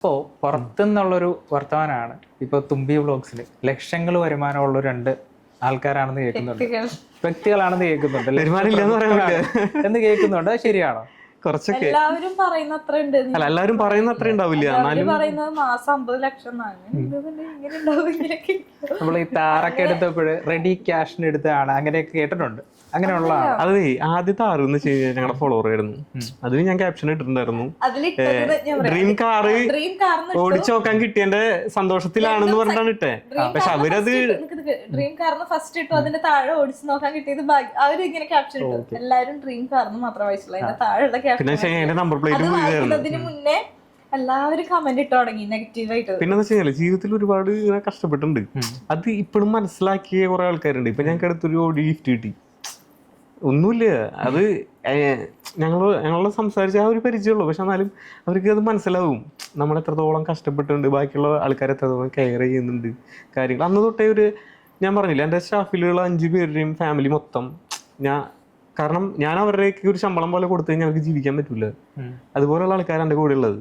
ഇപ്പോൾ പുറത്തുനിന്നുള്ളൊരു വർത്തമാനമാണ് ഇപ്പോൾ തുമ്പി വ്ളോഗ്സിൽ ലക്ഷങ്ങൾ വരുമാനമുള്ള രണ്ട് ആൾക്കാരാണെന്ന് കേൾക്കുന്നുണ്ട്, വ്യക്തികളാണെന്ന് കേൾക്കുന്നുണ്ട്, എന്ന് കേൾക്കുന്നുണ്ട്. അത് ശരിയാണോ? കുറച്ചൊക്കെ എല്ലാവരും പറയുന്ന അത്ര ഉണ്ട്. അല്ല, എല്ലാവരും പറയുന്ന അത്ര ഉണ്ടാവില്ല. എല്ലാവരും പറയുന്നത് മാസം 50 ലക്ഷം ഇങ്ങനെ ഉണ്ടാവും. നമ്മൾ ഈ താറൊക്കെ എടുത്തപ്പോഴ് റെഡി ക്യാഷിന് എടുത്താണ് അങ്ങനെയൊക്കെ കേട്ടിട്ടുണ്ട്. അങ്ങനെയുള്ള അതെ, ആദ്യത്തെ ആറെന്ന് വെച്ച് കഴിഞ്ഞാൽ ഞങ്ങളുടെ ഫോളോവർ ആയിരുന്നു. അതിന് ഞാൻ ക്യാപ്ഷൻ ഇട്ടിട്ടുണ്ടായിരുന്നു, ഡ്രീം കാറ് ഓടിച്ചു നോക്കാൻ കിട്ടിയതിന്റെ സന്തോഷത്തിലാണെന്ന് പറഞ്ഞിട്ടാണ് ഇട്ടേ. പക്ഷെ അവരത് ഡ്രീം കാർന്ന് ഫസ്റ്റ് ഇട്ടു, അതിന്റെ താഴെ ഓടിച്ചു നോക്കാൻ കിട്ടിയത് അവര് ഇങ്ങനെ ക്യാപ്ഷൻ ഇട്ടു. എല്ലാരും ഡ്രീം കാർന്ന് മാത്രം വായിച്ചുള്ളൂ, അതിന്റെ താഴെയുള്ള പിന്നെ അതിന്റെ നമ്പർ പ്ലേറ്റ് ക്യാപ്ഷൻ മുന്നേ എല്ലാവരും കമന്റ് ഇട്ട് തുടങ്ങി നെഗറ്റീവായിട്ട്. പിന്നെ വെച്ചാൽ ജീവിതത്തിൽ ഒരുപാട് ഇങ്ങനെ കഷ്ടപ്പെട്ടിട്ടുണ്ട്. അത് ഇപ്പോഴും മനസ്സിലാക്കിയ കുറെ ആൾക്കാരുണ്ട്. ഇപ്പൊ ഞങ്ങൾക്ക് അടുത്തൊരു ഓടി ഗിഫ്റ്റ് കിട്ടി. ഒന്നുമില്ല, അത് ഞങ്ങളോട് സംസാരിച്ച ആ ഒരു പരിചയമുള്ളൂ. പക്ഷെ എന്നാലും അവർക്ക് അത് മനസ്സിലാവും നമ്മൾ എത്രത്തോളം കഷ്ടപ്പെട്ടിട്ടുണ്ട്, ബാക്കിയുള്ള ആൾക്കാർ എത്രത്തോളം കെയർ ചെയ്യുന്നുണ്ട് കാര്യങ്ങൾ. അന്ന് തൊട്ടേ ഞാൻ പറഞ്ഞില്ല, എൻ്റെ സ്റ്റാഫിലുള്ള 5 പേരുടെയും ഫാമിലി മൊത്തം കാരണം ഞാൻ അവരുടെയൊക്കെ ഒരു ശമ്പളം പോലെ കൊടുത്തു കഴിഞ്ഞാൽ അവർക്ക് ജീവിക്കാൻ പറ്റൂല. അതുപോലെയുള്ള ആൾക്കാരാണ് എൻ്റെ കൂടെ ഉള്ളത്.